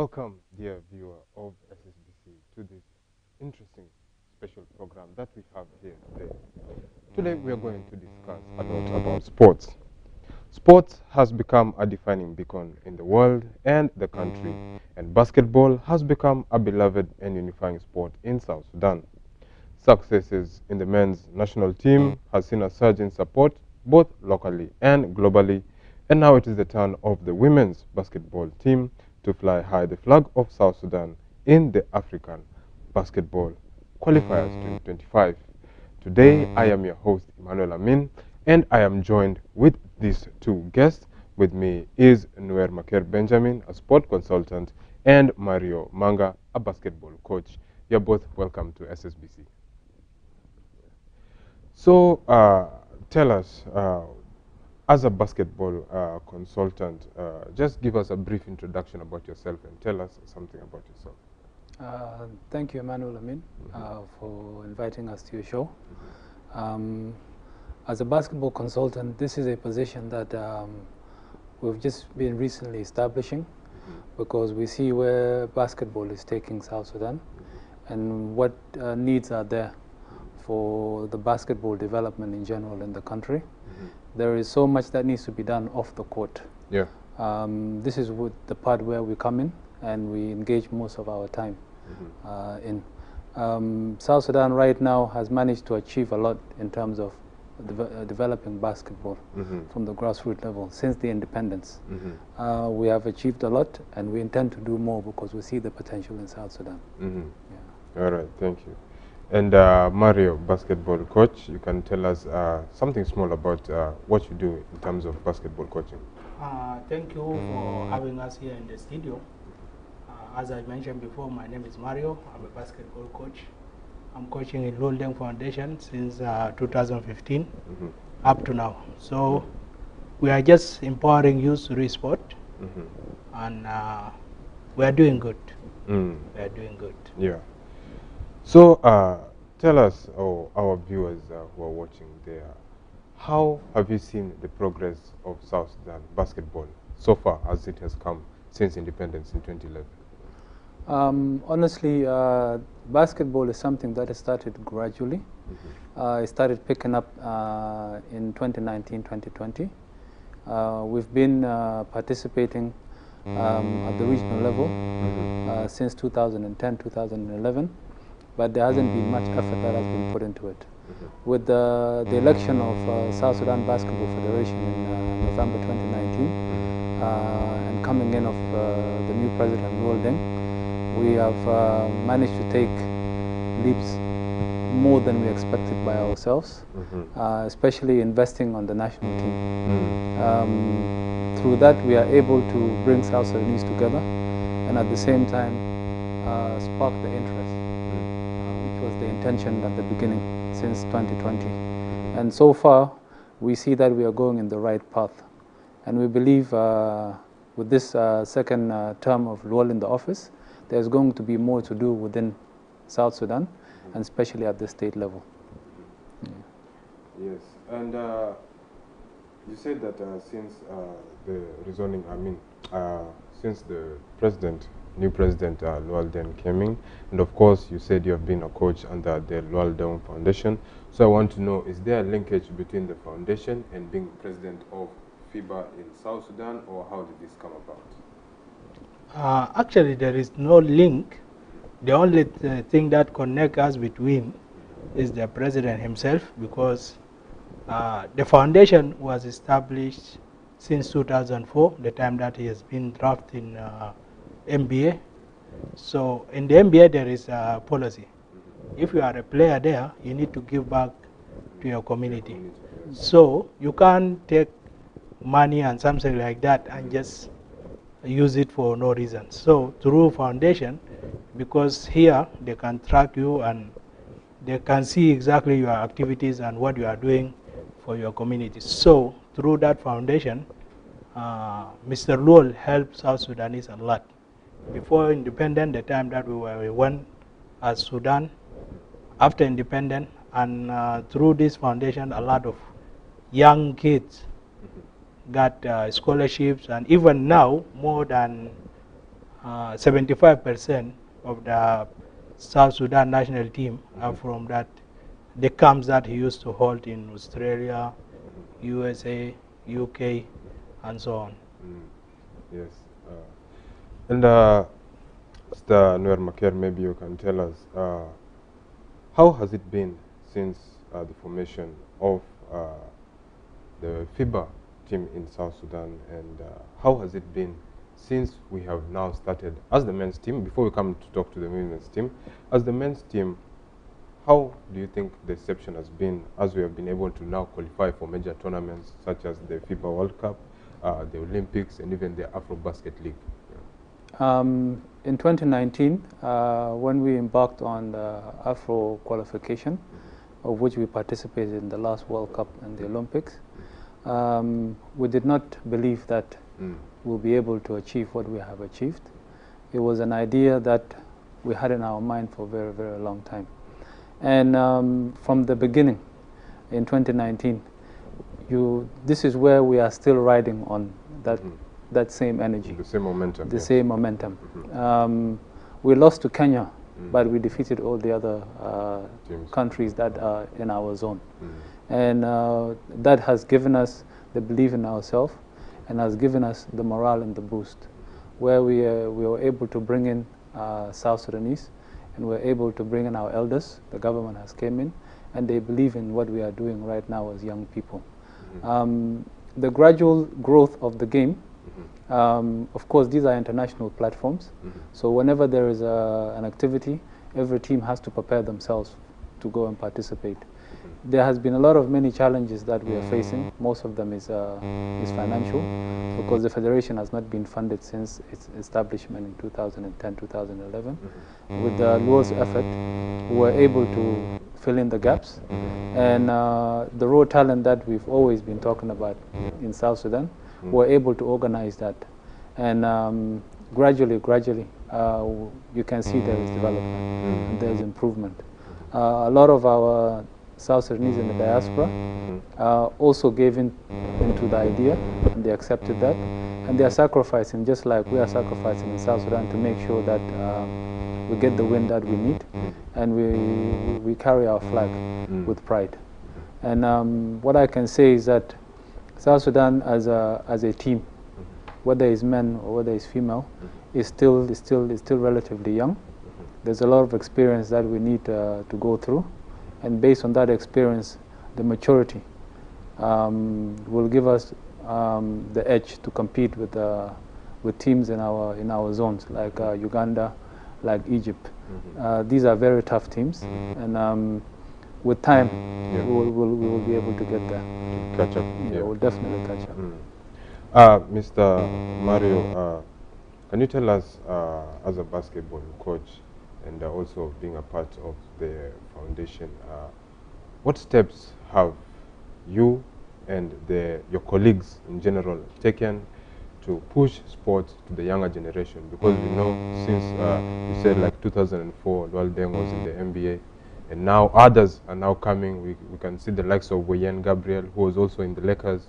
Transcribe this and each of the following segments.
Welcome, dear viewer of SSBC, to this interesting special program that we have here today. Today we are going to discuss a lot about sports. Sports has become a defining beacon in the world and the country, and basketball has become a beloved and unifying sport in South Sudan. Successes in the men's national team has seen a surge in support both locally and globally, and now it is the turn of the women's basketball team to fly high the flag of South Sudan in the African Basketball Qualifiers 2025. Today, I am your host, Emmanuel Amin, and I am joined with these two guests. With me is Nuer Maker Benjamin, a sport consultant, and Mario Manga, a basketball coach. You're both welcome to SSBC. So, tell us, as a basketball consultant, just give us a brief introduction about yourself and tell us something about yourself. Thank you, Emmanuel Amin, for inviting us to your show. As a basketball consultant, this is a position that we've just been recently establishing because we see where basketball is taking South Sudan and what needs are there for the basketball development in general in the country. There is so much that needs to be done off the court. Yeah. This is the part where we come in and we engage most of our time in. South Sudan right now has managed to achieve a lot in terms of developing basketball from the grassroots level since the independence. We have achieved a lot and we intend to do more because we see the potential in South Sudan. Yeah. All right, thank you. And Mario, basketball coach, you can tell us something small about what you do in terms of basketball coaching. Thank you for having us here in the studio. As I mentioned before, my name is Mario. I'm a basketball coach. I'm coaching in Luol Deng Foundation since 2015 up to now. So we are just empowering youth through sport, and we are doing good. We are doing good. Yeah. So tell us, our viewers who are watching there, how have you seen the progress of South Sudan basketball so far as it has come since independence in 2011? Honestly, basketball is something that has started gradually. It started picking up in 2019-2020. We've been participating at the regional level since 2010-2011. But there hasn't been much effort that has been put into it. With the election of South Sudan Basketball Federation in November 2019 and coming in of the new president, Luol Deng, we have managed to take leaps more than we expected by ourselves, especially investing on the national team. Through that, we are able to bring South Sudanese together and at the same time spark the interest. Was the intention at the beginning since 2020. And so far, we see that we are going in the right path. And we believe with this second term of Luol in the office, there's going to be more to do within South Sudan, and especially at the state level. Yes, and you said that since the rezoning, since the new president Luol Deng came in, and of course you said you have been a coach under the Luol Deng Foundation. So I want to know, is there a linkage between the foundation and being president of FIBA in South Sudan, or how did this come about? Actually, there is no link. The only thing that connects us between is the president himself, because the foundation was established since 2004, the time that he has been drafted in NBA. So in the NBA there is a policy. If you are a player there, you need to give back to your community. So you can't take money and something like that and just use it for no reason. So through foundation, because here they can track you and they can see exactly your activities and what you are doing for your community. So through that foundation, Mr. Luol helped South Sudanese a lot. Before independence, the time that we were one as Sudan, after independence, and through this foundation, a lot of young kids got scholarships, and even now, more than 75% of the South Sudan national team are from the camps that he used to hold in Australia, USA, UK, and so on. Yes. And Mr. Noel Maker, maybe you can tell us, how has it been since the formation of the FIBA team in South Sudan, and how has it been since we have now started as the men's team? Before we come to talk to the women's team, as the men's team, how do you think the reception has been as we have been able to now qualify for major tournaments such as the FIBA World Cup, the Olympics, and even the AfroBasket League? In 2019, when we embarked on the Afro qualification, of which we participated in the last World Cup and the Olympics, we did not believe that we'll be able to achieve what we have achieved. It was an idea that we had in our mind for a very, very long time. And from the beginning, in 2019, this is where we are still riding on that same energy. The same momentum. The same momentum. We lost to Kenya, but we defeated all the other countries that are in our zone. And that has given us the belief in ourselves and has given us the morale and the boost, where we were able to bring in South Sudanese, and we're able to bring in our elders. The government has came in, and they believe in what we are doing right now as young people. The gradual growth of the game, of course, these are international platforms. So whenever there is an activity, every team has to prepare themselves to go and participate. There has been a lot of many challenges that we are facing. Most of them is financial, because the federation has not been funded since its establishment in 2010, 2011. With the Luo's effort, we were able to fill in the gaps. And the raw talent that we've always been talking about in South Sudan, we're able to organize that. And gradually, you can see there is development, and there is improvement. A lot of our South Sudanese in the diaspora also gave into the idea, and they accepted that, and they are sacrificing, just like we are sacrificing in South Sudan, to make sure that we get the win that we need, and we carry our flag with pride. And what I can say is that South Sudan as a team, whether it's men or whether it's female, is still relatively young. There's a lot of experience that we need to go through. And based on that experience, the maturity will give us the edge to compete with teams in our zones, like Uganda, like Egypt. These are very tough teams, and with time, we will be able to get there. Catch up. Yeah, we'll definitely catch up. Mr. Mario, can you tell us, as a basketball coach, and also being a part of the foundation, what steps have you and your colleagues in general taken to push sports to the younger generation? Because we know since you said like 2004, Luol Deng was in the NBA, and now others are now coming. We can see the likes of Boyan Gabriel, who was also in the Lakers,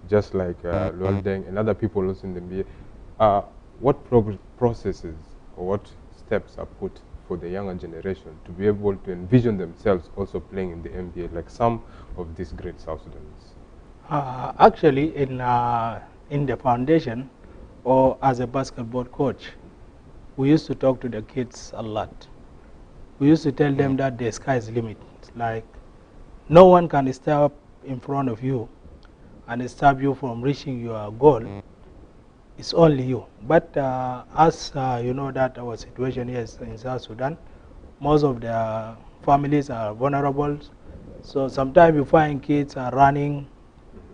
just like Luol Deng, and other people also in the NBA. What processes or what steps are put for the younger generation to be able to envision themselves also playing in the NBA like some of these great South Sudanese? Actually, in the foundation, or as a basketball coach, we used to talk to the kids a lot. We used to tell them that the sky is the limit. Like, no one can step in front of you and stop you from reaching your goal. It's only you. But as you know that our situation here in South Sudan, most of the families are vulnerable. So sometimes you find kids are running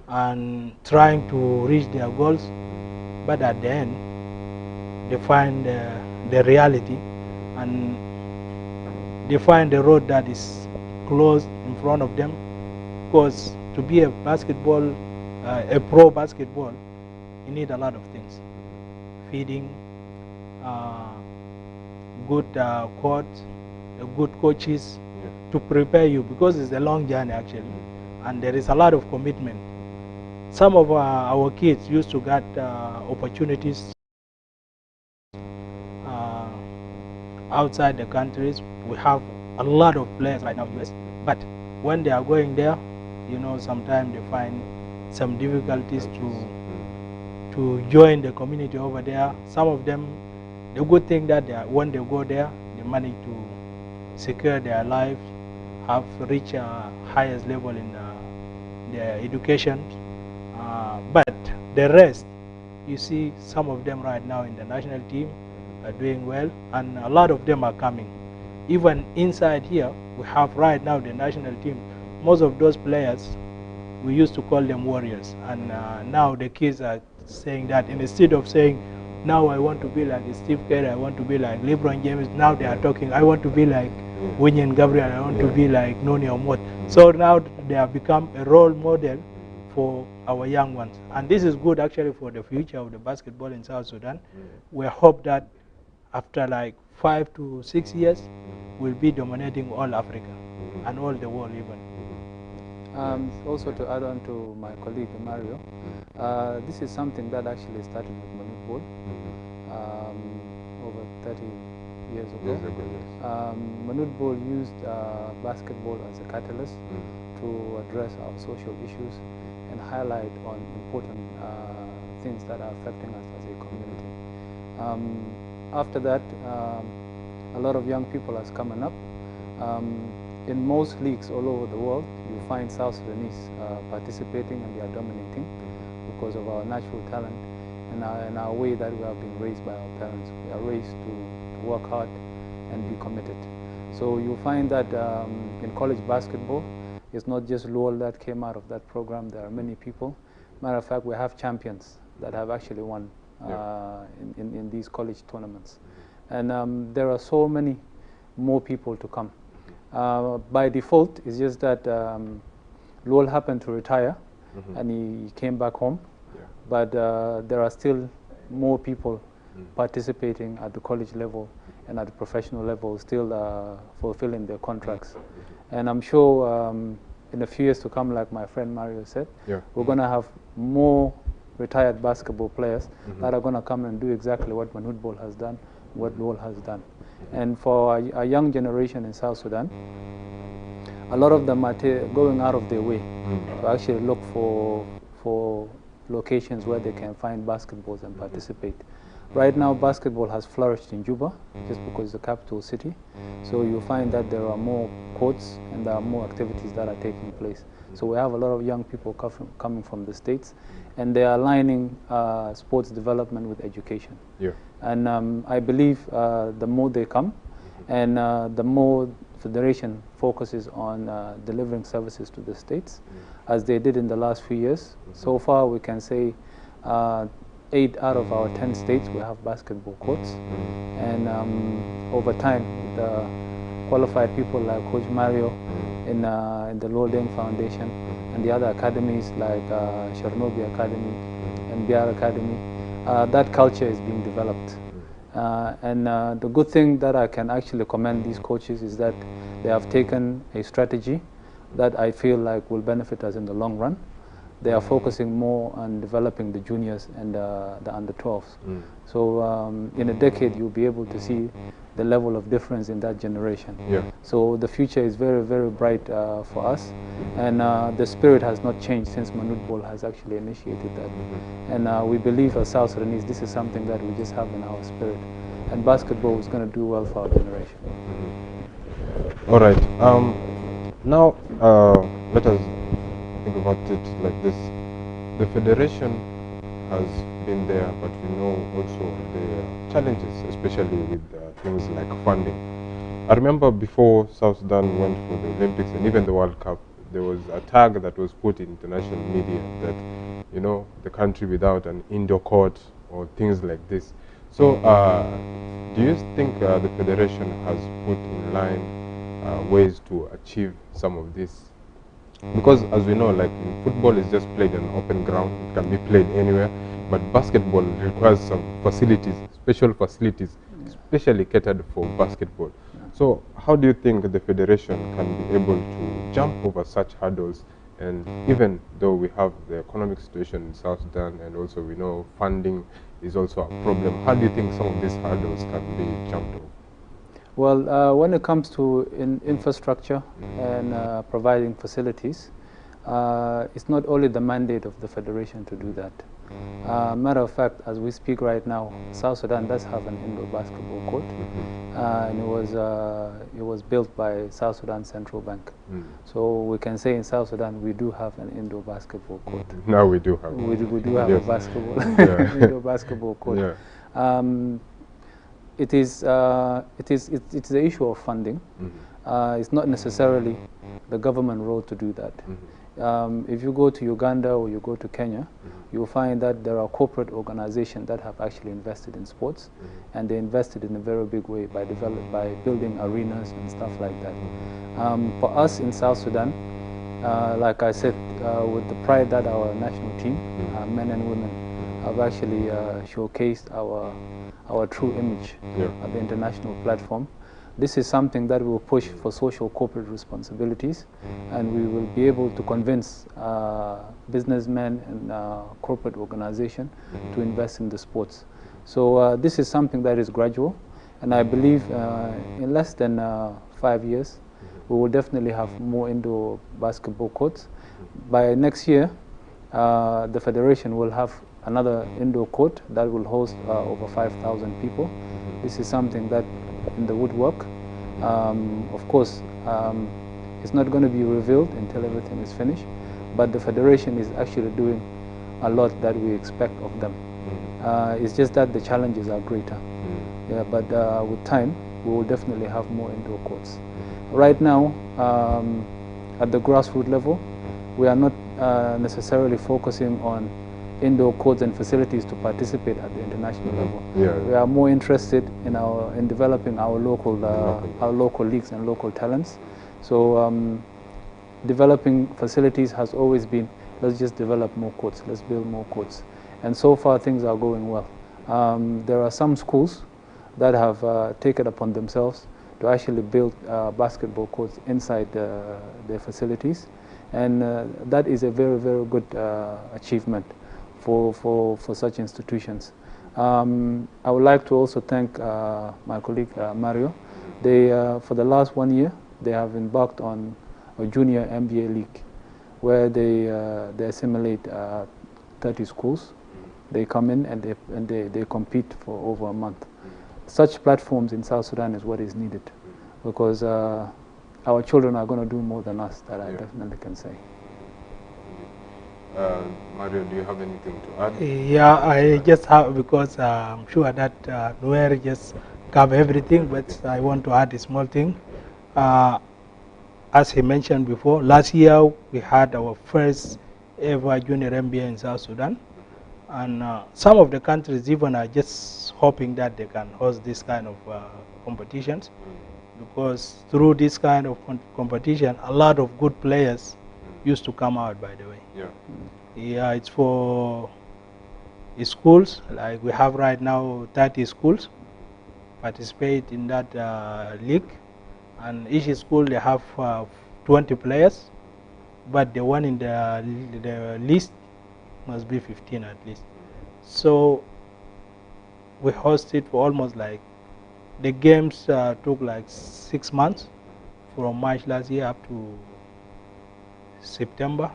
and trying to reach their goals, but at the end, they find the reality, and they find the road that is closed in front of them. Because to be a basketball, a pro basketball, you need a lot of things: feeding, good court, good coaches to prepare you, because it's a long journey actually, and there is a lot of commitment. Some of our kids used to get opportunities outside the countries. We have a lot of players right now in US, but when they are going there, you know, sometimes they find some difficulties to join the community over there. Some of them, the good thing that when they go there, they manage to secure their life, have reached a highest level in their education. But the rest, you see some of them right now in the national team are doing well, and a lot of them are coming. Even inside here, we have right now the national team. Most of those players, we used to call them warriors, and now the kids are saying that, and instead of saying, now I want to be like Steve Kerr, I want to be like LeBron James, now they are talking, I want to be like Winnie Gabriel, I want to be like Noni Omot. So now they have become a role model for our young ones. And this is good actually for the future of the basketball in South Sudan. We hope that after like 5 to 6 years, we'll be dominating all Africa and all the world even. Also to add on to my colleague Mario, this is something that actually started with Manute Bol over 30 years ago. Manute Bol used basketball as a catalyst to address our social issues and highlight on important things that are affecting us as a community. After that, a lot of young people has coming up. In most leagues all over the world, you find South Sudanese participating, and they are dominating because of our natural talent and our way that we have been raised by our parents. We are raised to work hard and be committed. So you find that in college basketball, it's not just Lowell that came out of that program. There are many people. Matter of fact, we have champions that have actually won in these college tournaments. And there are so many more people to come. By default, it's just that Lowell happened to retire and he came back home. But there are still more people participating at the college level and at the professional level, still fulfilling their contracts. And I'm sure in a few years to come, like my friend Mario said, we're going to have more retired basketball players that are going to come and do exactly what Manute Bol has done, what Lowell has done. And for a young generation in South Sudan, a lot of them are going out of their way to actually look for locations where they can find basketballs and participate. Right now, basketball has flourished in Juba just because it's the capital city. So you find that there are more courts and there are more activities that are taking place. So we have a lot of young people coming from the States, and they are aligning sports development with education. And I believe the more they come, and the more Federation focuses on delivering services to the states, as they did in the last few years. So far, we can say 8 out of our 10 states we have basketball courts, and over time, with qualified people like Coach Mario in the Lowell Deng Foundation and the other academies like Chernobyl Academy and Biar Academy, that culture is being developed. And the good thing that I can actually commend these coaches is that they have taken a strategy that I feel like will benefit us in the long run. They are focusing more on developing the juniors and the under-12s. So in a decade, you'll be able to see the level of difference in that generation. So the future is very, very bright for us. And the spirit has not changed since Manute Bol has actually initiated that. And we believe as South Sudanese, this is something that we just have in our spirit. And basketball is going to do well for our generation. All right. Now, let us think about it like this. The federation has been there, but we know also the challenges, especially with things like funding. I remember before South Sudan went for the Olympics and even the World Cup, there was a tag that was put in international media that, you know, the country without an indoor court or things like this. So do you think the federation has put in line ways to achieve some of this? Because as we know, like football is just played on open ground, it can be played anywhere, but basketball requires some facilities, special facilities, especially catered for basketball. So how do you think the federation can be able to jump over such hurdles? And even though we have the economic situation in South Sudan, and also we know funding is also a problem, how do you think some of these hurdles can be jumped over? When it comes to infrastructure and providing facilities, it's not only the mandate of the Federation to do that. Matter of fact, as we speak right now, South Sudan does have an indoor basketball court, and it was built by South Sudan Central Bank. So we can say in South Sudan we do have an indoor basketball court. Now we do have. We do have a basketball indoor basketball court. Yeah. It's the issue of funding. It's not necessarily the government role to do that. If you go to Uganda or you go to Kenya, you'll find that there are corporate organizations that have actually invested in sports, and they invested in a very big way by building arenas and stuff like that. For us in South Sudan, like I said, with the pride that our national team, men and women, have actually showcased our true image at the international platform. This is something that will push for social corporate responsibilities, and we will be able to convince businessmen and corporate organizations to invest in the sports. So this is something that is gradual, and I believe in less than 5 years, we will definitely have more indoor basketball courts. By next year, the Federation will have another indoor court that will host over 5,000 people. This is something that in the woodwork. Of course, it's not going to be revealed until everything is finished, but the Federation is actually doing a lot that we expect of them. It's just that the challenges are greater. Yeah, but with time, we will definitely have more indoor courts. Right now, at the grassroots level, we are not necessarily focusing on indoor courts and facilities to participate at the international level. We are more interested in developing our local leagues and local talents. So developing facilities has always been, let's just develop more courts, let's build more courts. And so far things are going well. There are some schools that have taken upon themselves to actually build basketball courts inside their facilities. And that is a very, very good achievement for such institutions. I would like to also thank my colleague Mario. They, for the last 1 year, they have embarked on a junior NBA league where they assimilate 30 schools. They come in and they compete for over a month. Such platforms in South Sudan is what is needed, because our children are going to do more than us, that I definitely can say. Mario, do you have anything to add? Yeah, I just have, because I'm sure that Noel just covered everything, but I want to add a small thing. As he mentioned before, last year we had our first ever junior NBA in South Sudan, and some of the countries even are just hoping that they can host this kind of competitions, because through this kind of competition, a lot of good players used to come out, by the way. Yeah, it's for schools, like we have right now 30 schools participate in that league, and each school they have 20 players, but the one in the list must be 15 at least. So we hosted for almost like, the games took like 6 months, from March last year up to September.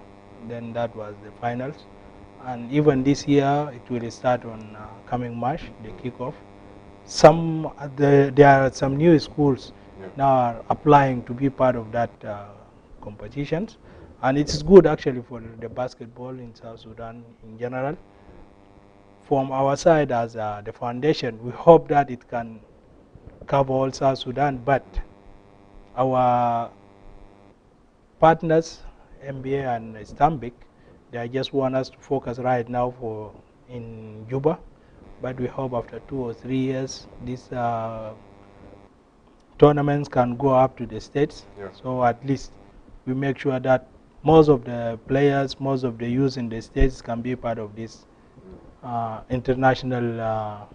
Then that was the finals, and even this year it will start on coming March, the kickoff. There are some new schools now are applying to be part of that competitions, and it is good actually for the basketball in South Sudan in general. From our side as the foundation, we hope that it can cover all South Sudan, but our partners, NBA and Stanbic, they just want us to focus right now in Juba, but we hope after 2 or 3 years these tournaments can go up to the states. So at least we make sure that most of the players, most of the youth in the states can be part of these international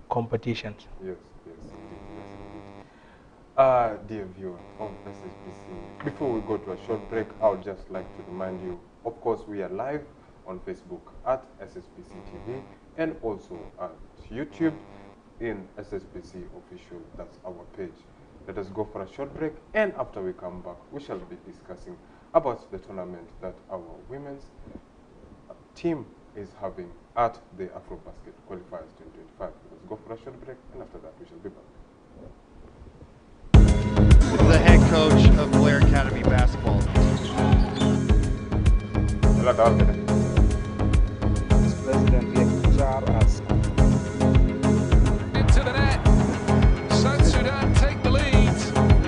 competitions. Yes. Dear viewer of SSBC, before we go to a short break, I would just like to remind you, of course, we are live on Facebook at SSBC TV and also at YouTube. in SSBC official, that's our page. Let us go for a short break, and after we come back, we shall be discussing about the tournament that our women's team is having at the AfroBasket Qualifiers 2025. Let's go for a short break, and after that, we shall be back. The head coach of Blair Academy Basketball. Into the net. South Sudan take the lead.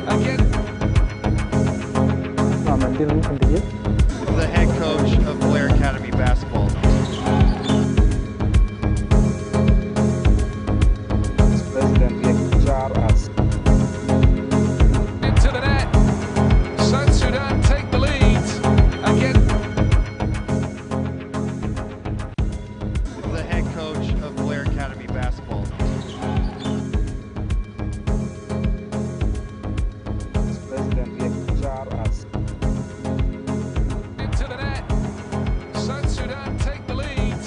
Again. The head coach of Blair Academy Basketball. Into the net. South Sudan take the lead. Again. The head coach of Blair Academy Basketball. Into the net. South Sudan take the lead.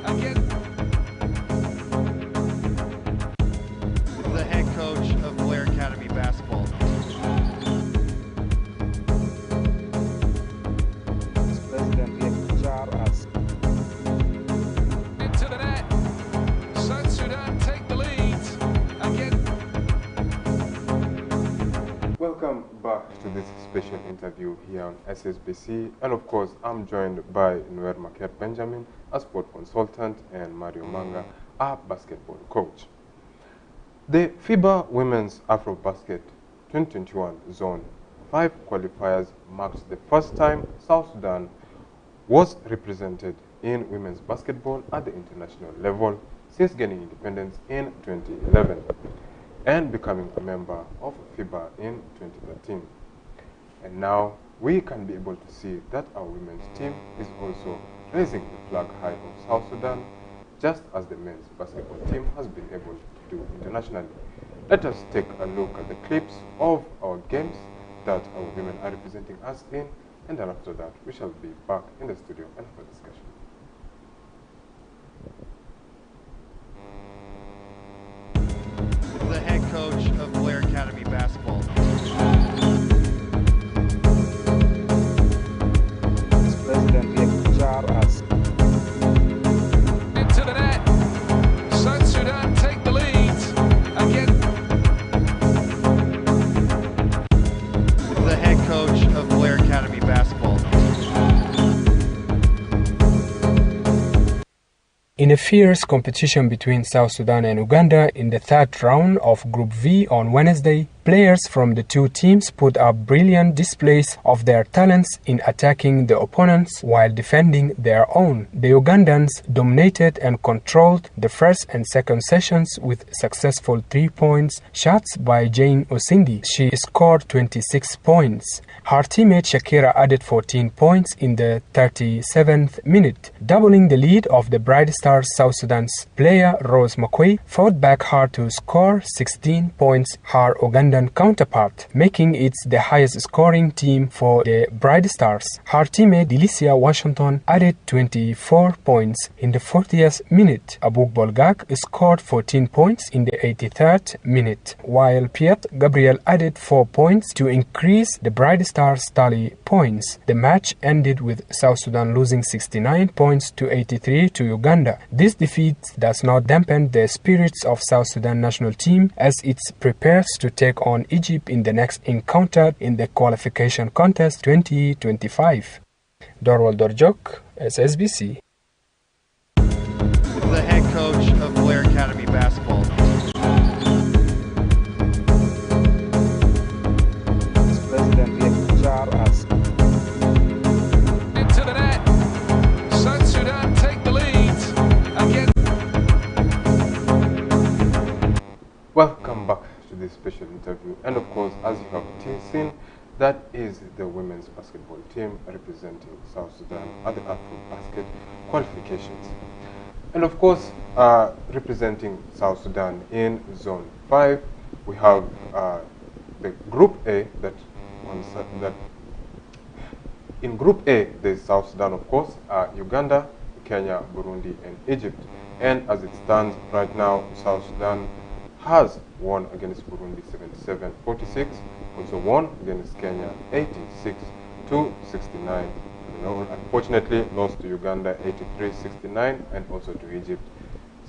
Again. The head coach of Blair Academy Basketball. Into the net. South Sudan take the lead. Again. Welcome back to this special interview here on SSBC, and of course I'm joined by Noel Maker Benjamin, a sport consultant, and Mario Manga, a basketball coach. The FIBA Women's AfroBasket 2021 Zone 5 qualifiers marked the first time South Sudan was represented in women's basketball at the international level since gaining independence in 2011 and becoming a member of FIBA in 2013. And now we can be able to see that our women's team is also raising the flag high of South Sudan, just as the men's basketball team has been able to do internationally. Let us take a look at the clips of our games that our women are representing us in, and then after that we shall be back in the studio and have a discussion. The head coach of Blair Academy Basketball. Into the net. South Sudan take the lead. Again. The head coach of Blair Academy Basketball. In a fierce competition between South Sudan and Uganda in the third round of Group V on Wednesday, players from the two teams put up brilliant displays of their talents in attacking the opponents while defending their own. The Ugandans dominated and controlled the first and second sessions with successful 3-point shots by Jane Osindi. She scored 26 points. Her teammate Shakira added 14 points in the 37th minute, doubling the lead of the Bright Stars. South Sudan's player Rose McQuay fought back hard to score 16 points, her Ugandan counterpart, making it the highest scoring team for the Bright Stars. Her teammate Delicia Washington added 24 points in the 40th minute. Abuk Bolgak scored 14 points in the 83rd minute, while Piet Gabriel added 4 points to increase the Bright Stars tally points. The match ended with South Sudan losing 69 points to 83 to Uganda. This defeat does not dampen the spirits of South Sudan national team as it prepares to take on Egypt in the next encounter in the qualification contest 2025. Dorwal Dorjok, SSBC. The head coach of Blair Academy Basketball. Into the net. South Sudan take the lead. Again. Welcome back to this special interview, and of course, as you have seen, that is the women's basketball team representing South Sudan at the AfroBasket qualifications. And of course, representing South Sudan in Zone 5, we have the Group A that in Group A, there's South Sudan, of course, Uganda, Kenya, Burundi, and Egypt. And as it stands right now, South Sudan has won against Burundi 77-46, also won against Kenya 86-69. Unfortunately, lost to Uganda 83-69 and also to Egypt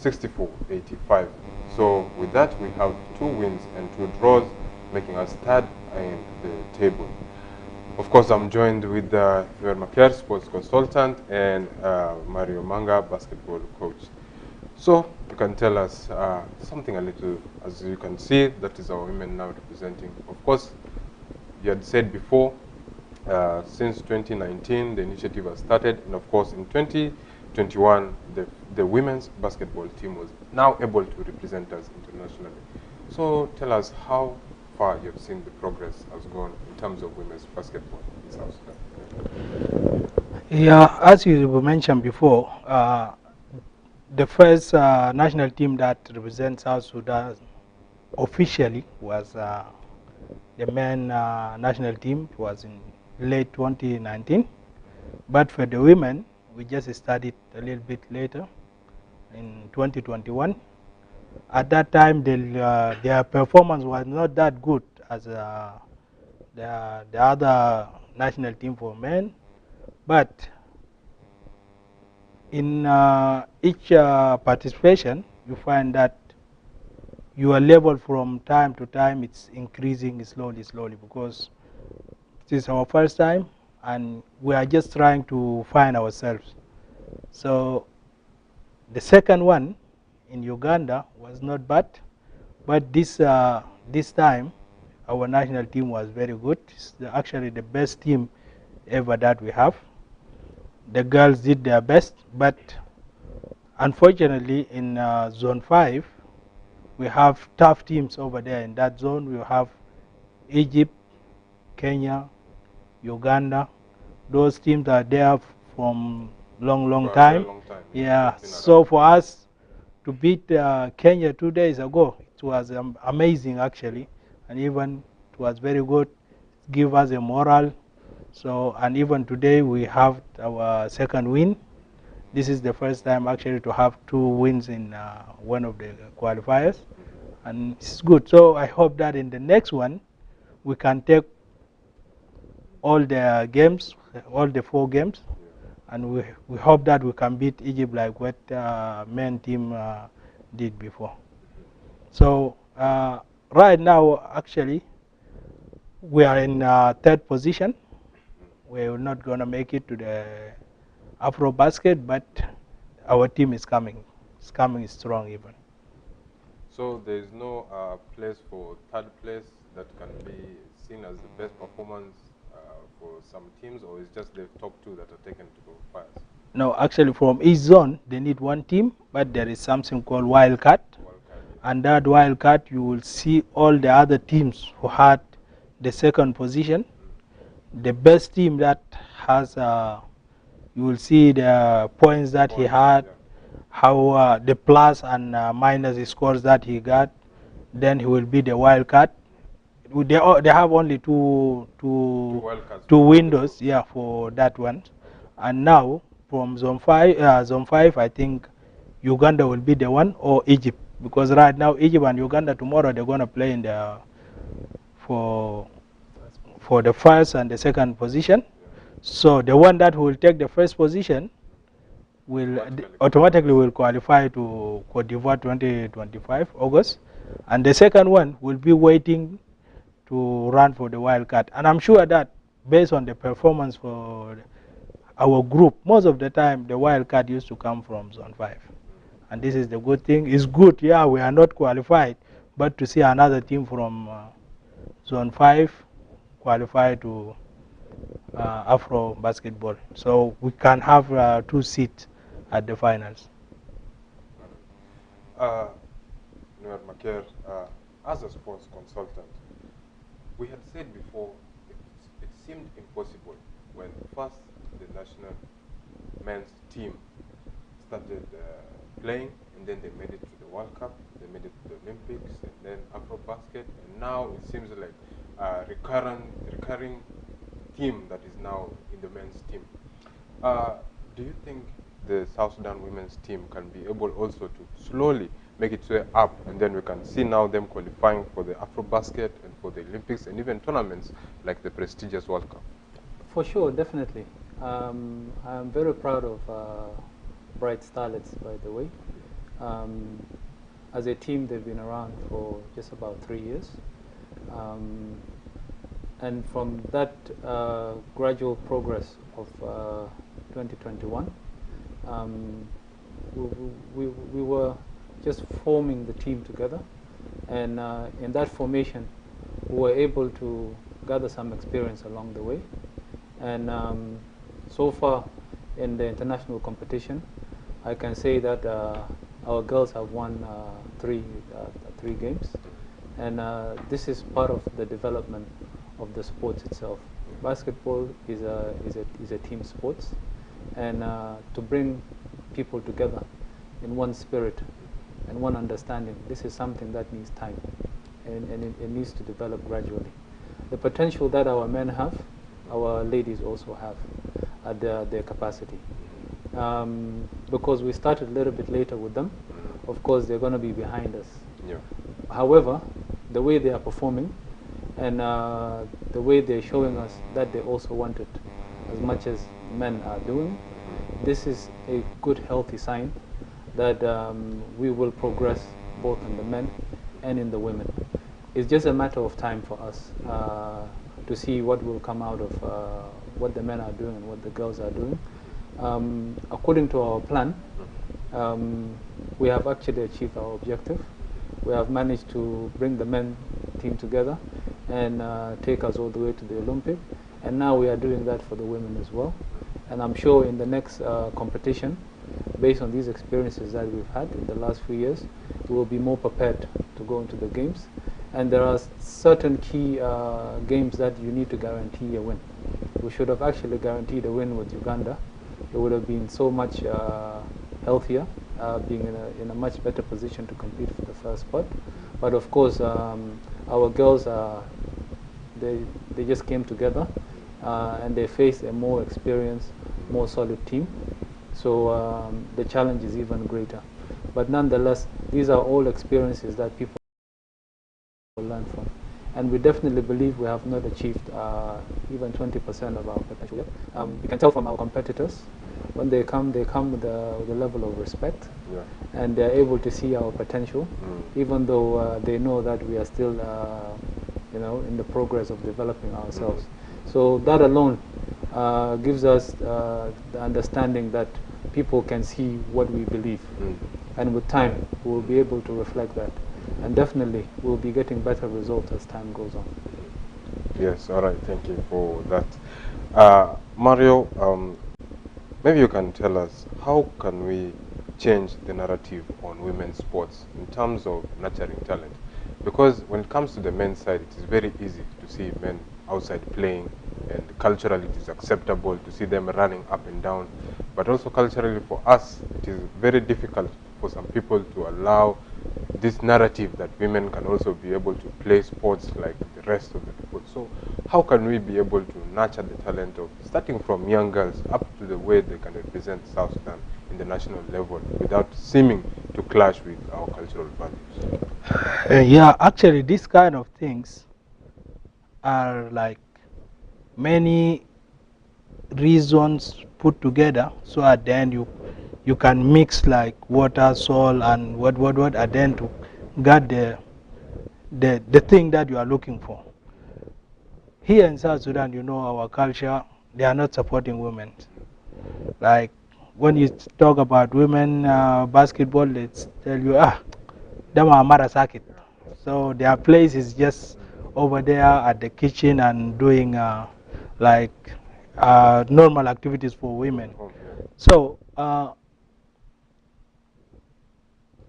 64-85. So with that, we have 2 wins and 2 draws, making us third in the table. Of course, I'm joined with Noel Maker, sports consultant, and Mario Manga, basketball coach. So you can tell us something a little, as you can see, that is our women now representing. Of course, you had said before, since 2019, the initiative has started, and of course, in 2021, the women's basketball team was now able to represent us internationally. So tell us how far you've seen the progress has gone in terms of women's basketball in South Sudan. Yeah, as you mentioned before, the first national team that represents South Sudan officially was the men national team. It was in late 2019, but for the women, we just started a little bit later in 2021. At that time, their performance was not that good as the other national team for men, but in each participation, you find that your level from time to time it's increasing slowly, because it is our first time and we are just trying to find ourselves. So the second one in Uganda was not bad, but this time our national team was very good. It's actually the best team ever that we have. The girls did their best, but unfortunately in zone 5 we have tough teams over there. In that zone we have Egypt, Kenya, Uganda. Those teams are there from long time. Yeah, so for us to beat Kenya 2 days ago, it was amazing actually, and even it was very good, give us a morale. So, and even today we have our second win. This is the first time actually to have 2 wins in one of the qualifiers, and it's good. So I hope that in the next one we can take all the games, all the 4 games, and we hope that we can beat Egypt like what men team did before. So right now actually we are in 3rd position. We're not going to make it to the Afrobasket, but our team is coming. It's coming strong even. So there is no place for 3rd place that can be seen as the best performance for some teams, or it's just the top 2 that are taken to qualifiers? No, actually from each zone they need 1 team, but there is something called wildcard. And that wildcard you will see all the other teams who had the 2nd position. The best team that has, you will see the points that he had, how the plus and minus scores that he got, then he will be the wild card. They have only two windows, yeah, for that one. And now from zone 5, I think Uganda will be the one, or Egypt, because right now Egypt and Uganda tomorrow they're going to play in the for the 1st and the 2nd position. So the one that will take the 1st position will automatically will qualify to Cote d'Ivoire 2025 August, and the 2nd one will be waiting to run for the wild card. And I'm sure that based on the performance for our group, most of the time the wild card used to come from zone 5, and this is the good thing. It's good, yeah, we are not qualified, but to see another team from zone 5 qualify to Afro basketball, so we can have 2 seats at the finals. Noel Maker, as a sports consultant, we had said before it seemed impossible when first the national men's team started playing, and then they made it to the World Cup, they made it to the Olympics, and then Afrobasket, and now it seems like a recurring theme that is now in the men's team. Do you think the South Sudan women's team can be able also to slowly make its way up, and then we can see now them qualifying for the AfroBasket and for the Olympics and even tournaments like the prestigious World Cup? For sure, definitely. I'm very proud of Bright Starlets, by the way. As a team, they've been around for just about 3 years. And from that gradual progress of 2021, we were just forming the team together. And in that formation, we were able to gather some experience along the way. And so far in the international competition, I can say that our girls have won three games. And this is part of the development of the sports itself. Basketball is a team sport, and to bring people together in one spirit and one understanding, this is something that needs time, and it needs to develop gradually. The potential that our men have, our ladies also have at their capacity. Because we started a little bit later with them, of course they're going to be behind us. Yeah. However, the way they are performing and the way they're showing us that they also want it as much as men are doing, this is a good, healthy sign that we will progress both in the men and in the women. It's just a matter of time for us to see what will come out of what the men are doing and what the girls are doing. According to our plan, we have actually achieved our objective. We have managed to bring the men team together and take us all the way to the Olympic. And now we are doing that for the women as well. And I'm sure in the next competition, based on these experiences that we've had in the last few years, we will be more prepared to go into the games. And there are certain key games that you need to guarantee a win. We should have actually guaranteed a win with Uganda. It would have been so much healthier, being in a much better position to compete for the first spot. But of course, our girls, they just came together and they faced a more experienced, more solid team. So the challenge is even greater. But nonetheless, these are all experiences that people will learn from. And we definitely believe we have not achieved even 20% of our potential yet. You can tell from our competitors, when they come with a level of respect, Yeah. and they're able to see our potential, even though they know that we are still, in the progress of developing ourselves. So that alone gives us the understanding that people can see what we believe, and with time we'll be able to reflect that, and definitely we'll be getting better results as time goes on. Yes, all right, thank you for that. Mario, maybe you can tell us, how can we change the narrative on women's sports in terms of nurturing talent? Because when it comes to the men's side, it is very easy to see men outside playing, and culturally it is acceptable to see them running up and down. But also culturally for us, it is very difficult for some people to allow this narrative that women can also be able to play sports like the rest of the people. So how can we be able to nurture the talent of starting from young girls up to the way they can represent South Sudan in the national level without seeming to clash with our cultural values? Yeah, actually these kind of things are like many reasons put together, so at the end you can mix like water, salt, and what at the end to get the thing that you are looking for. Here in South Sudan, our culture, they are not supporting women. Like when you talk about women basketball, they tell you, them are Marasakit. So their place is just over there at the kitchen and doing normal activities for women. So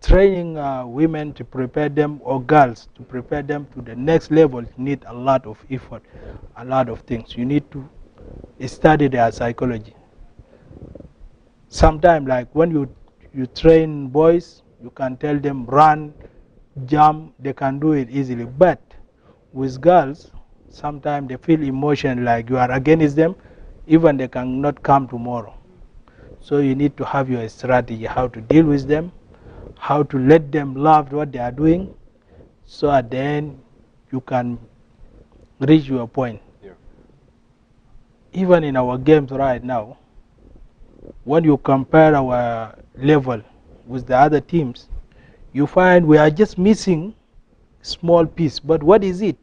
training women to prepare them, or girls to prepare them to the next level, need a lot of effort, a lot of things. You need to study their psychology. Sometimes, like when you train boys, you can tell them run, jump, they can do it easily. But with girls, sometimes they feel emotion like you are against them, even they cannot come tomorrow. So you need to have your strategy, how to deal with them, how to let them love what they are doing, so at the end you can reach your point. Yeah. Even in our games right now, when you compare our level with the other teams, you find we are just missing small piece. But what is it?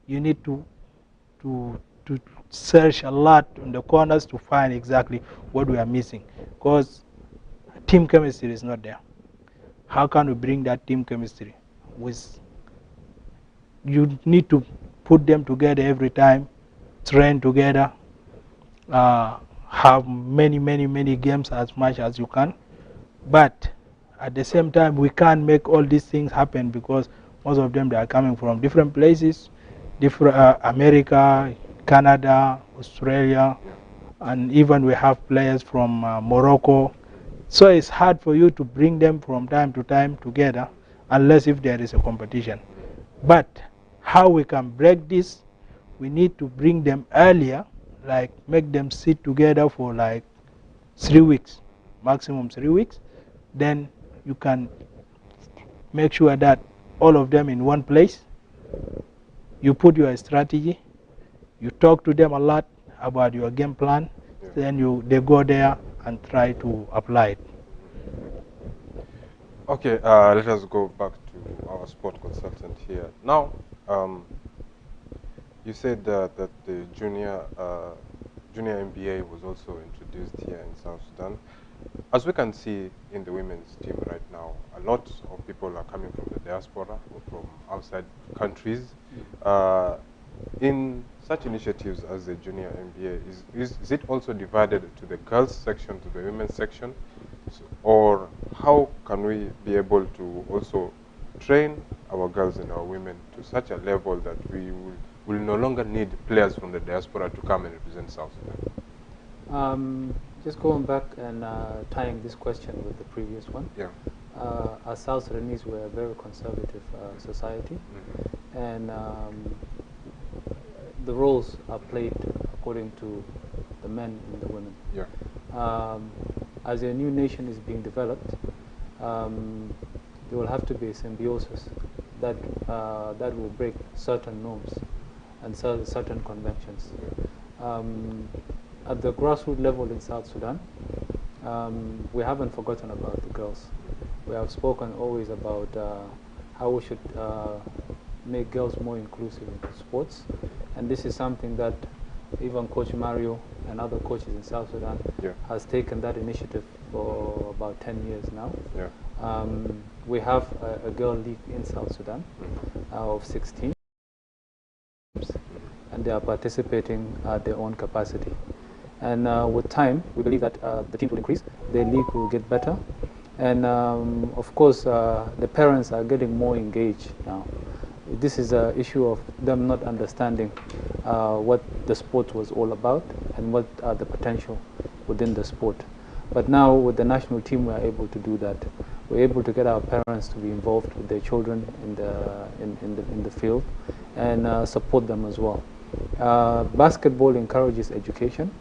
You need to search a lot in the corners to find exactly what we are missing, because team chemistry is not there. How can we bring that team chemistry? You need to put them together every time, train together, have many games as much as you can. But at the same time, we can't make all these things happen, because most of them, they are coming from different places, different America, Canada, Australia, and even we have players from Morocco. So it's hard for you to bring them from time to time together, unless if there is a competition. But how we can break this, we need to bring them earlier, like make them sit together for like 3 weeks, maximum 3 weeks. Then you can make sure that all of them in one place. You put your strategy, you talk to them a lot about your game plan, then they go there and try to apply it. Okay, let us go back to our sport consultant here. Now, you said that the junior NBA was also introduced here in South Sudan. As we can see in the women's team right now, a lot of people are coming from the diaspora or from outside countries. In such initiatives as the junior NBA, is it also divided to the girls section, to the women's section? Or how can we be able to also train our girls and our women to such a level that we will no longer need players from the diaspora to come and represent South Sudan? Just going back and tying this question with the previous one. Yeah. As South Sudanese, we're a very conservative society, and the roles are played according to the men and the women. Yeah. As a new nation is being developed, there will have to be a symbiosis that will break certain norms and certain conventions. At the grassroots level in South Sudan, we haven't forgotten about the girls. We have spoken always about how we should make girls more inclusive in sports, and this is something that even Coach Mario and other coaches in South Sudan has taken that initiative for about 10 years now. Yeah. We have a girl league in South Sudan of 16, and they are participating at their own capacity. And with time, we believe that the team will increase, the league will get better, and of course the parents are getting more engaged now. This is an issue of them not understanding what the sport was all about and what are the potential within the sport. But now with the national team, we are able to do that. We're able to get our parents to be involved with their children in the field and support them as well. Basketball encourages education,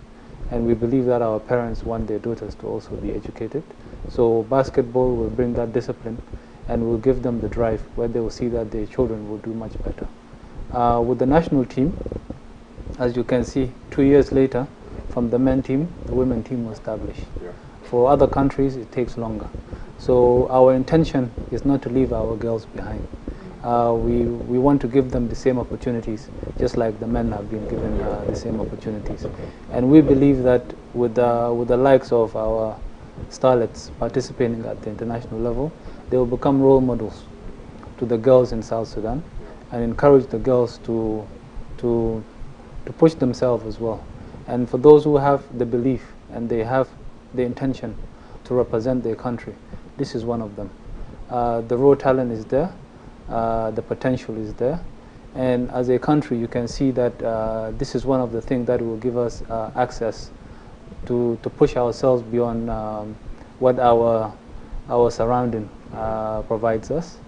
and we believe that our parents want their daughters to also be educated. So basketball will bring that discipline and will give them the drive where they will see that their children will do much better. With the national team, as you can see, 2 years later, from the men team, the women team was established. Yeah. For other countries, it takes longer. So our intention is not to leave our girls behind. We want to give them the same opportunities, just like the men have been given the same opportunities. And we believe that with the likes of our starlets participating at the international level, they will become role models to the girls in South Sudan and encourage the girls to push themselves as well. And for those who have the belief and they have the intention to represent their country, this is one of them. The raw talent is there, the potential is there, and as a country you can see that this is one of the things that will give us access to push ourselves beyond what our surrounding provides us.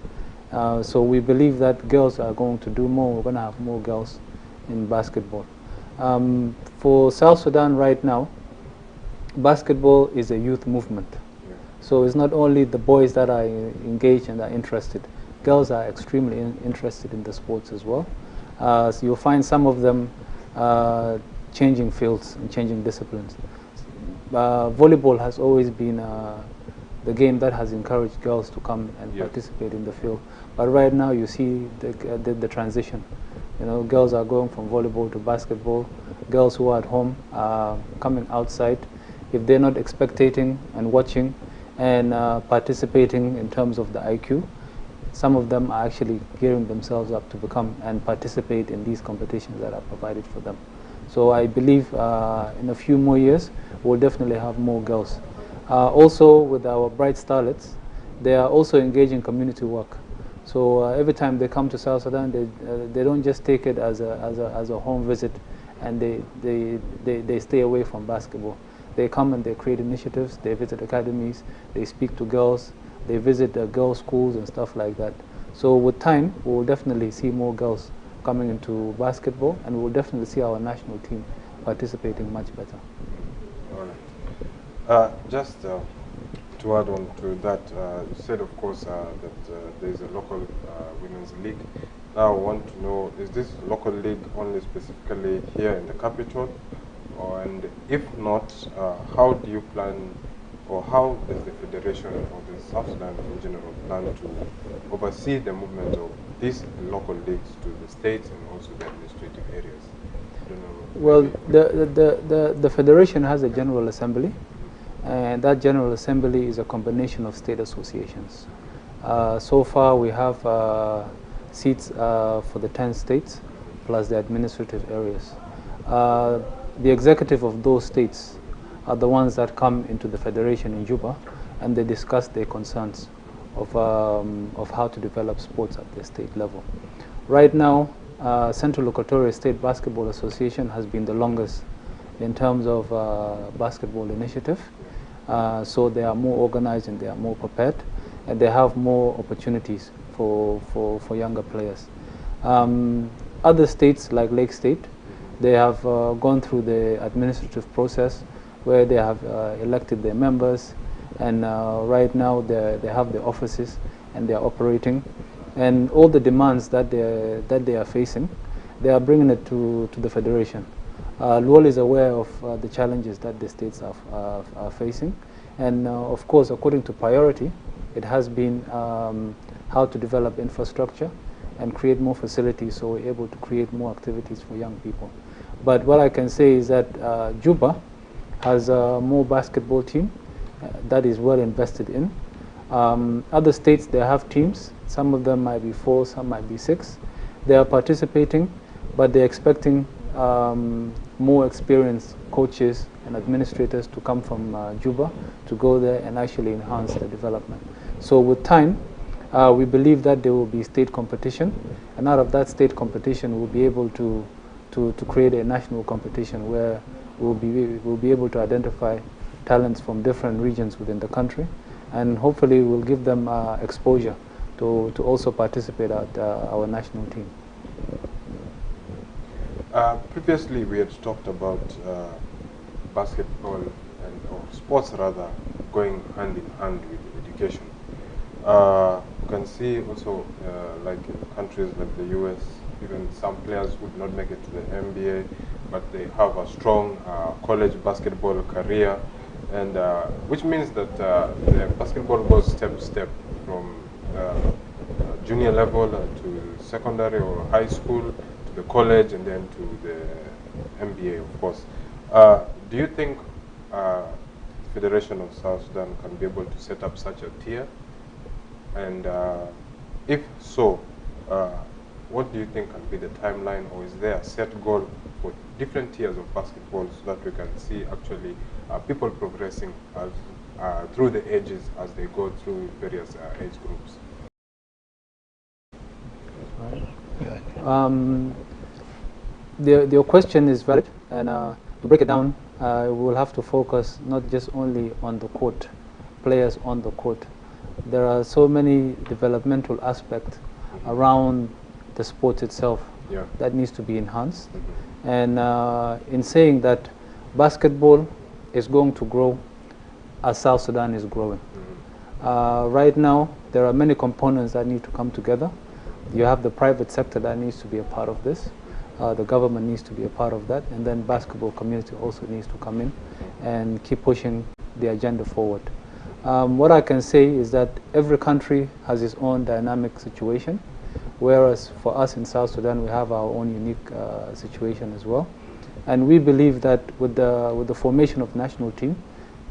So we believe that girls are going to do more. We're going to have more girls in basketball. For South Sudan right now, basketball is a youth movement. Yeah. So it's not only the boys that are engaged and are interested. Girls are extremely interested in the sports as well. So you'll find some of them changing fields and changing disciplines. Volleyball has always been the game that has encouraged girls to come and Yes. participate in the field. But right now you see the transition. You know, girls are going from volleyball to basketball. Girls who are at home are coming outside. If they're not expectating and watching and participating in terms of the IQ, some of them are actually gearing themselves up to become and participate in these competitions that are provided for them. So I believe in a few more years, we'll definitely have more girls. Also with our Bright Starlets, they are also engaged in community work. So every time they come to South Sudan, they don't just take it as a home visit and they stay away from basketball. They come and they create initiatives, they visit academies, they speak to girls, they visit girls' schools and stuff like that. So with time, we will definitely see more girls coming into basketball, and we will definitely see our national team participating much better. All right. Just to add on to that, you said, of course, that there is a local women's league. Now I want to know, is this local league only specifically here in the capital? And if not, how do you plan, or how does the Federation or the South Sudan in general plan to oversee the movement of these local leagues to the states and also the administrative areas? I don't know. Well, the Federation has a General Assembly, and that General Assembly is a combination of state associations. So far we have seats for the 10 states plus the administrative areas. The executive of those states are the ones that come into the Federation in Juba, and they discuss their concerns of how to develop sports at the state level. Right now, Central Equatorial State Basketball Association has been the longest in terms of basketball initiative. So they are more organized and they are more prepared, and they have more opportunities for younger players. Other states like Lake State, they have gone through the administrative process where they have elected their members, and right now they have the offices and they are operating, and all the demands that they are facing, they are bringing it to the Federation. Luol is aware of the challenges that the states are facing, and of course, according to priority, it has been how to develop infrastructure and create more facilities so we're able to create more activities for young people. But what I can say is that Juba has a more basketball team that is well invested in. Other states, they have teams. Some of them might be 4, some might be 6. They are participating, but they're expecting more experienced coaches and administrators to come from Juba to go there and actually enhance the development. So with time, we believe that there will be state competition, and out of that state competition, we'll be able to create a national competition where we'll be able to identify talents from different regions within the country, and hopefully we'll give them exposure to also participate at our national team. Previously, we had talked about basketball or sports rather going hand in hand with education. You can see also like in countries like the US, even some players would not make it to the NBA, but they have a strong college basketball career, and which means that the basketball goes step to step from junior level to secondary or high school to the college and then to the NBA, of course. Do you think Federation of South Sudan can be able to set up such a tier? And if so, what do you think can be the timeline, or is there a set goal for different tiers of basketball so that we can see actually people progressing as, through the ages as they go through various age groups? Your question is valid, and to break it down, we'll have to focus not just only on the court, players on the court. There are so many developmental aspects around the sport itself that needs to be enhanced. And in saying that, basketball is going to grow as South Sudan is growing. Right now, there are many components that need to come together. You have the private sector that needs to be a part of this. The government needs to be a part of that, and then basketball community also needs to come in and keep pushing the agenda forward. What I can say is that every country has its own dynamic situation, whereas for us in South Sudan, we have our own unique situation as well. And we believe that with the formation of national team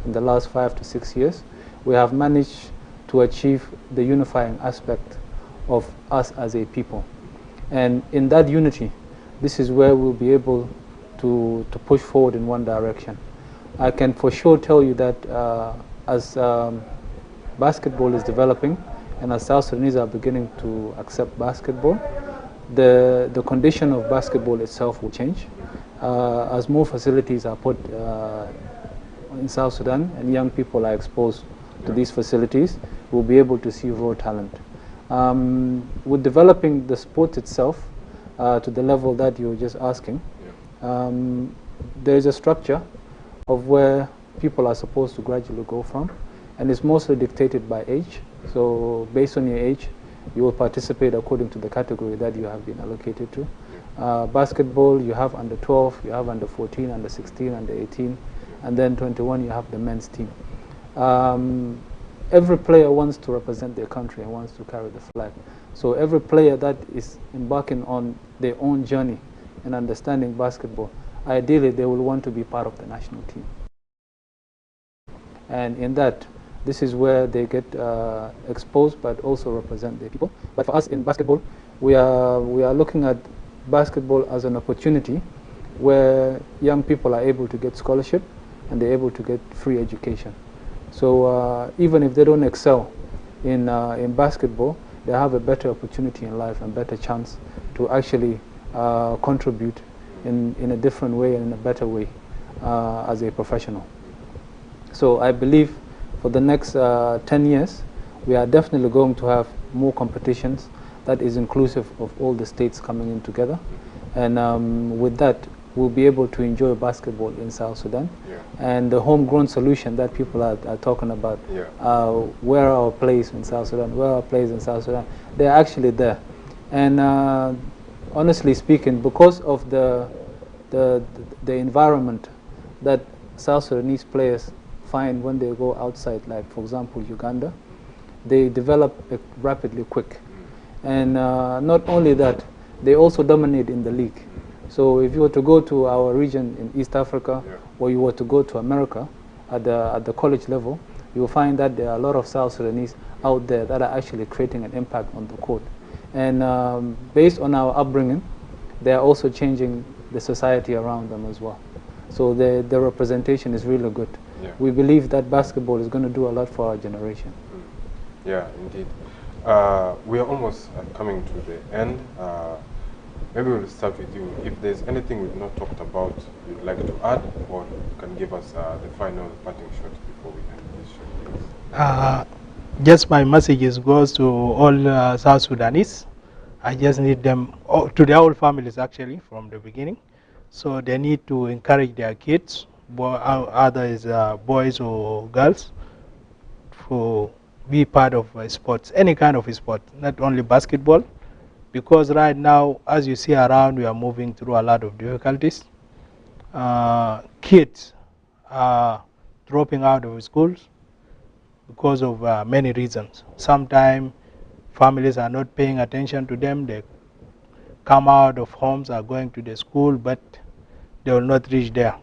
in the last 5 to 6 years, we have managed to achieve the unifying aspect of us as a people. And in that unity, this is where we'll be able to push forward in one direction. I can for sure tell you that as basketball is developing and as South Sudanese are beginning to accept basketball, the condition of basketball itself will change. As more facilities are put in South Sudan and young people are exposed to these facilities, we'll be able to see raw talent. With developing the sport itself to the level that you were just asking, there is a structure of where people are supposed to gradually go from, and it's mostly dictated by age. So based on your age, you will participate according to the category that you have been allocated to. Basketball, you have under 12, you have under 14, under 16, under 18, and then 21 you have the men's team. Every player wants to represent their country and wants to carry the flag. So every player that is embarking on their own journey in understanding basketball, ideally they will want to be part of the national team. And in that, this is where they get exposed but also represent their people. But for us in basketball, we are looking at basketball as an opportunity where young people are able to get scholarship and they're able to get free education. So even if they don't excel in basketball, they have a better opportunity in life and better chance to actually contribute in a different way and in a better way as a professional. So I believe for the next 10 years, we are definitely going to have more competitions that is inclusive of all the states coming in together. And with that, we'll be able to enjoy basketball in South Sudan. And the homegrown solution that people are talking about, where are our players in South Sudan, where are our players in South Sudan, they're actually there. And honestly speaking, because of the environment that South Sudanese players find when they go outside, like for example Uganda, they develop rapidly quick. And not only that, they also dominate in the league. So if you were to go to our region in East Africa, or you were to go to America at the college level, you will find that there are a lot of South Sudanese out there that are actually creating an impact on the court. And based on our upbringing, they are also changing the society around them as well. So the representation is really good. We believe that basketball is going to do a lot for our generation. Yeah, indeed. We are almost coming to the end. Maybe we'll start with you. If there's anything we've not talked about you'd like to add, or you can give us the final parting shot before we end this show. Just my messages goes to all South Sudanese. I just need them, to their whole families actually, from the beginning. So they need to encourage their kids, others boys or girls, to be part of sports, any kind of sport, not only basketball. Because right now, as you see around, we are moving through a lot of difficulties. Kids are dropping out of schools because of many reasons. Sometimes families are not paying attention to them. They come out of homes, are going to the school, but they will not reach there.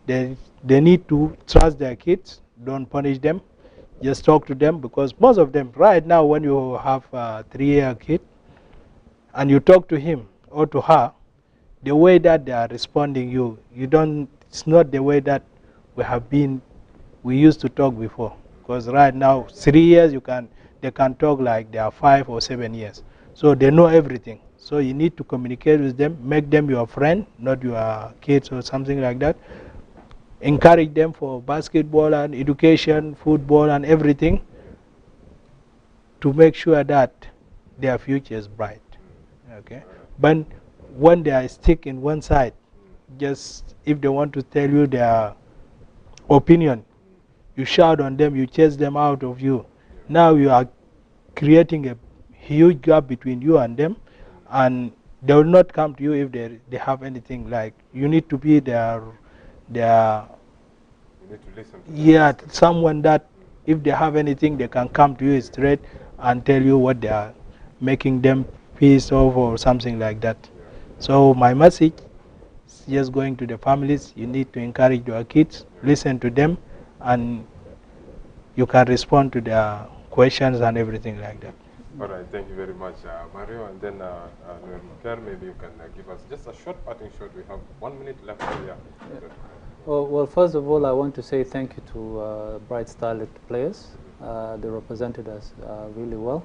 They need to trust their kids, don't punish them, just talk to them, because most of them, right now, when you have a 3-year kid, and you talk to him or to her, the way that they are responding it's not the way that we used to talk before. Because right now, 3 years, they can talk like they are 5 or 7 years. So they know everything. So you need to communicate with them, make them your friend, not your kids or something like that. Encourage them for basketball and education, football and everything, to make sure that their future is bright. Okay, but when they are stuck in one side, just if they want to tell you they are opinion. You shout on them, you chase them out of you. Now you are creating a huge gap between you and them, and they will not come to you if they have anything. Like, you need to be their You need to listen to them. yeah, someone that if they have anything, they can come to you straight and tell you what they are making them pissed off or something like that. So my message is just going to the families. You need to encourage your kids, listen to them, and you can respond to their questions and everything like that. All right, thank you very much, Mario. And then, Noel Maker, maybe you can give us just a short parting shot. We have 1 minute left here. Well, first of all, I want to say thank you to Bright Starlet players. They represented us really well.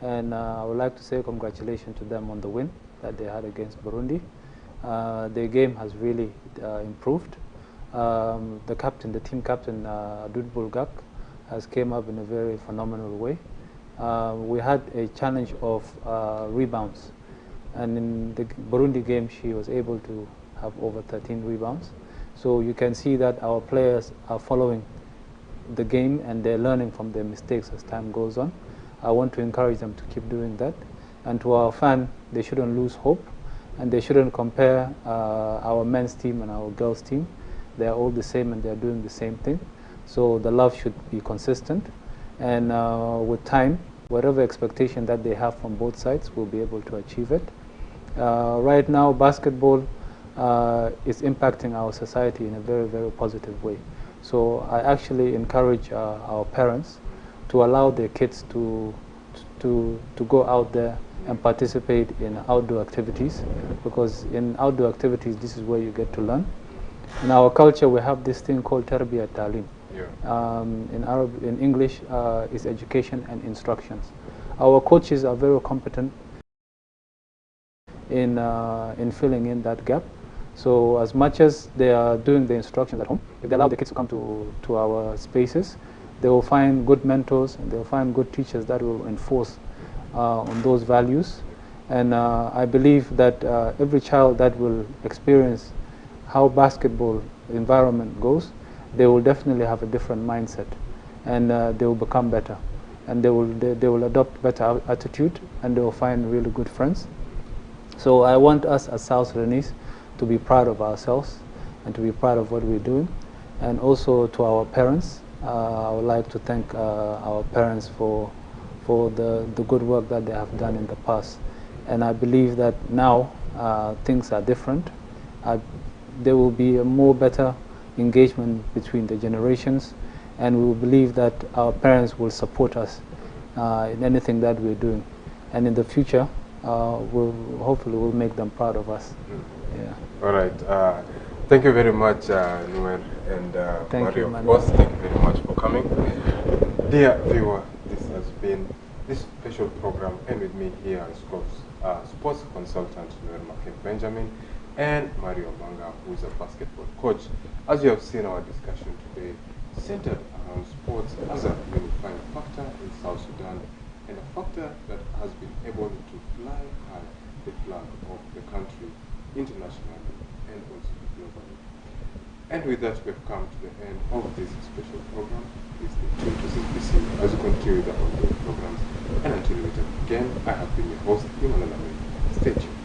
And I would like to say congratulations to them on the win that they had against Burundi. Their game has really improved. The captain, the team captain, Adud Bulgak, has came up in a very phenomenal way. We had a challenge of rebounds. And in the Burundi game, she was able to have over 13 rebounds. So you can see that our players are following the game and they're learning from their mistakes as time goes on. I want to encourage them to keep doing that. And to our fans, they shouldn't lose hope and they shouldn't compare our men's team and our girls' team. They're all the same and they're doing the same thing. So the love should be consistent. And with time, whatever expectation that they have from both sides, we'll be able to achieve it. Right now, basketball is impacting our society in a very, very positive way. So I actually encourage our parents to allow their kids to go out there and participate in outdoor activities, because in outdoor activities, this is where you get to learn. In our culture, we have this thing called Tarbiyat Talim. In English, is education and instructions. Our coaches are very competent in filling in that gap. So as much as they are doing the instructions at home, if they allow the kids to come to our spaces, they will find good mentors and they will find good teachers that will enforce on those values. And I believe that every child that will experience how basketball environment goes, they will definitely have a different mindset, and they will become better, and they will adopt better attitude, and they will find really good friends. So I want us as South Sudanese to be proud of ourselves and to be proud of what we're doing. And also to our parents, I would like to thank our parents for the good work that they have done in the past. And I believe that now things are different. There will be a more better engagement between the generations, and we will believe that our parents will support us in anything that we're doing. And in the future, hopefully we'll make them proud of us. Yeah. All right. Thank you very much, Noel and Mario. Thank you very much for coming. Dear viewer, this has been this special program, and with me here is sports consultant Noel Makin Benjamin and Mario Banga, who is a basketball coach. As you have seen, our discussion today centered around sports as a unifying factor in South Sudan, and a factor that has been able to fly high the flag of the country internationally and also globally. And with that, we've come to the end of this special program. Please stay tuned to CBC as we continue with the ongoing programs. And until we meet again, I have been your host, Iman Alame. Stay tuned.